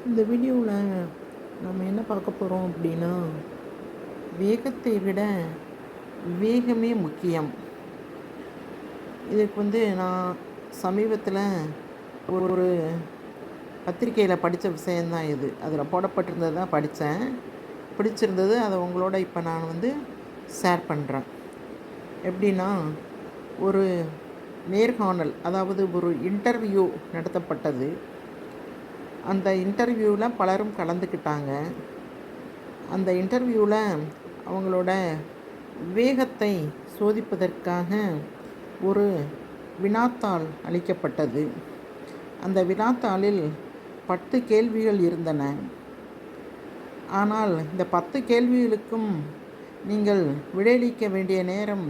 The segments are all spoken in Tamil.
இந்த வீடியோவில் நம்ம என்ன பார்க்க போகிறோம் அப்படின்னா, வேகத்தை விட விவேகமே முக்கியம். இதுக்கு நான் சமீபத்தில் ஒரு பத்திரிக்கையில் படித்த விஷயந்தான் இது. அதில் போடப்பட்டிருந்தது தான் படித்தேன். பிடிச்சிருந்தது. அதை உங்களோட இப்போ நான் ஷேர் பண்ணுறேன். எப்படின்னா, ஒரு நேர்காணல், அதாவது ஒரு இன்டர்வியூ நடத்தப்பட்டது. அந்த இன்டர்வியூவில் பலரும் கலந்துக்கிட்டாங்க. அந்த இன்டர்வியூவில் அவங்களோட விவேகத்தை சோதிப்பதற்காக ஒரு வினாத்தாள் அளிக்கப்பட்டது. அந்த வினாத்தாளில் 10 கேள்விகள் இருந்தன. ஆனால் இந்த 10 கேள்விகளுக்கும் நீங்கள் விடையளிக்க வேண்டிய நேரம்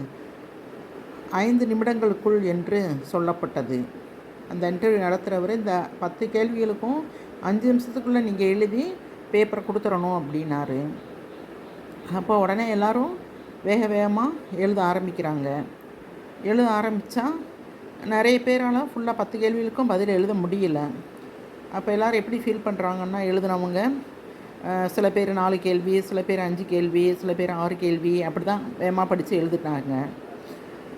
5 நிமிடங்களுக்குள் என்று சொல்லப்பட்டது. அந்த இன்டர்வியூ நடத்துகிறவர் இந்த 10 கேள்விகளுக்கும் 5 நிமிஷத்துக்குள்ளே நீங்கள் எழுதி பேப்பரை கொடுத்துடணும் அப்படின்னாரு. அப்போ உடனே எல்லோரும் வேக வேகமாக எழுத ஆரம்பிக்கிறாங்க. எழுத ஆரம்பித்தா நிறைய பேரால் ஃபுல்லாக 10 கேள்விகளுக்கும் பதில் எழுத முடியல. அப்போ எல்லோரும் எப்படி ஃபீல் பண்ணுறாங்கன்னா, எழுதுனவங்க சில பேர் 4 கேள்வி, சில பேர் 5 கேள்வி, சில பேர் 6 கேள்வி, அப்படி தான் வேகமாக படித்து எழுதுனாங்க.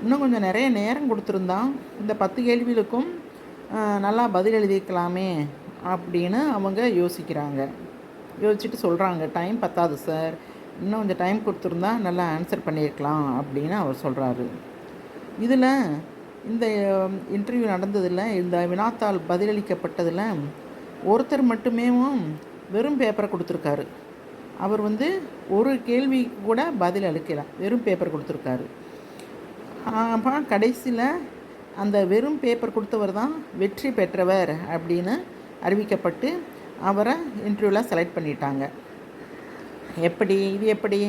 இன்னும் கொஞ்சம் நிறைய நேரம் கொடுத்துருந்தா இந்த 10 கேள்விகளுக்கும் நல்லா பதில் எழுதிக்கலாமே அப்படின்னு அவங்க யோசிக்கிறாங்க. யோசிச்சுட்டு சொல்கிறாங்க, டைம் பத்தாது சார், இன்னும் கொஞ்சம் டைம் கொடுத்துருந்தா நல்லா ஆன்சர் பண்ணியிருக்கலாம் அப்படின்னு அவர் சொல்கிறாரு. இதில் இந்த இன்டர்வியூ நடந்ததில், இந்த வினாத்தாள் பதிலளிக்கப்பட்டதில் ஒருத்தர் மட்டுமே வெறும் பேப்பரை கொடுத்துருக்காரு. அவர் ஒரு கேள்வி கூட பதில் அளிக்கல, வெறும் பேப்பர் கொடுத்துருக்காரு. அப்போ கடைசியில் அந்த வெறும் பேப்பர் கொடுத்தவர் தான் வெற்றி பெற்றவர் அப்படின்னு அறிவிக்கப்பட்டு அவரை இன்டர்வியூவில் செலக்ட் பண்ணிட்டாங்க. இது எப்படி